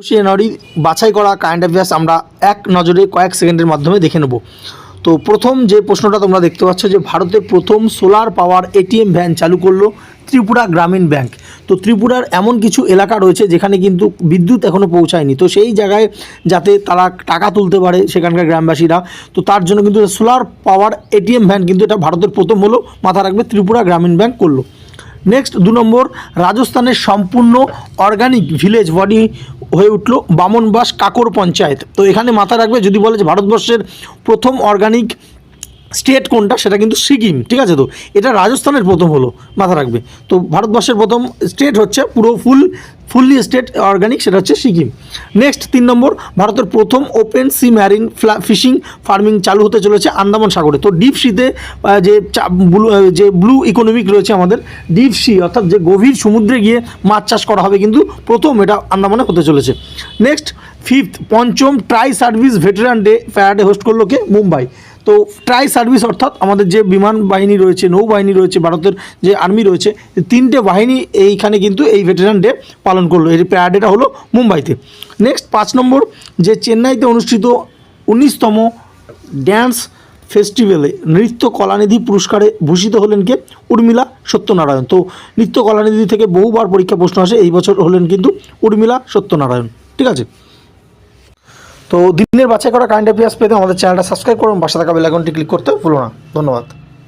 জানুয়ারি বাছাই করা current affairs আমরা এক নজরে কয়েক সেকেন্ডের মাধ্যমে দেখে নেব। তো প্রথম যে প্রশ্নটা তোমরা দেখতে পাচ্ছ যে ভারতের প্রথম সোলার পাওয়ার এটিএম ভ্যান চালু করলো ত্রিপুরা গ্রামীণ ব্যাংক। তো ত্রিপুরার এমন কিছু এলাকা রয়েছে যেখানে কিন্তু বিদ্যুৎ এখনও পৌঁছায়নি, তো সেই জায়গায় যাতে তারা টাকা তুলতে পারে সেখানকার গ্রামবাসীরা, তো তার জন্য কিন্তু সোলার পাওয়ার এটিএম ভ্যান কিন্তু এটা ভারতের প্রথম হলো, মাথা রাখবে ত্রিপুরা গ্রামীণ ব্যাংক করলো। নেক্সট 2 নম্বর, রাজস্থানের সম্পূর্ণ অর্গানিক ভিলেজ বডি হয়ে উঠল বামনবাস কাকর পঞ্চায়েত। তো এখানে মাথা রাখবে যদি বলে যে ভারতবর্ষের প্রথম অর্গানিক স্টেট কোনটা, সেটা কিন্তু সিকিম, ঠিক আছে। তো এটা রাজস্থানের প্রথম হলো, মাথা রাখবে। তো ভারতবর্ষের প্রথম স্টেট হচ্ছে পুরো ফুললি স্টেট অর্গানিক, সেটা হচ্ছে সিকিম। নেক্সট 3 নম্বর, ভারতের প্রথম open sea marine fishing farming চালু হতে চলেছে আন্দামান সাগরে। তো ডিপ সিতে যে ব্লু ইকোনমিক রয়েছে আমাদের, ডিপ সি অর্থাৎ যে গভীর সমুদ্রে গিয়ে মাছ চাষ করা হবে কিন্তু প্রথম এটা আন্দামানে হতে চলেছে। নেক্সট 5th, পঞ্চম tri service veteran day parade host করলো কে? মুম্বাই। তো ট্রাই সার্ভিস অর্থাৎ আমাদের যে বিমান বাহিনী রয়েছে, নৌবাহিনী রয়েছে, ভারতের যে আর্মি রয়েছে, 3টে বাহিনী এইখানে কিন্তু এই ভেটেরান ডে পালন করলো। এই প্যারাডেটা হলো মুম্বাইতে। নেক্সট 5 নম্বর, যে চেন্নাইতে অনুষ্ঠিত 19তম ড্যান্স ফেস্টিভ্যালে নৃত্য কলানিধি পুরস্কারে ভূষিত হলেন কে? উর্মিলা সত্যনারায়ণ। তো নৃত্য কলানিধি থেকে বহুবার পরীক্ষা প্রশ্ন আসে, এই বছর হলেন কিন্তু উর্মিলা সত্যনারায়ণ, ঠিক আছে। তো দিনের বাছাই করা কারেন্ট অ্যাফেয়ার্স পেতে আমাদের চ্যানেলটা সাবস্ক্রাইব করুন, পাশে থাকা বেল আইকনটি ক্লিক করতে ভুলো না। ধন্যবাদ।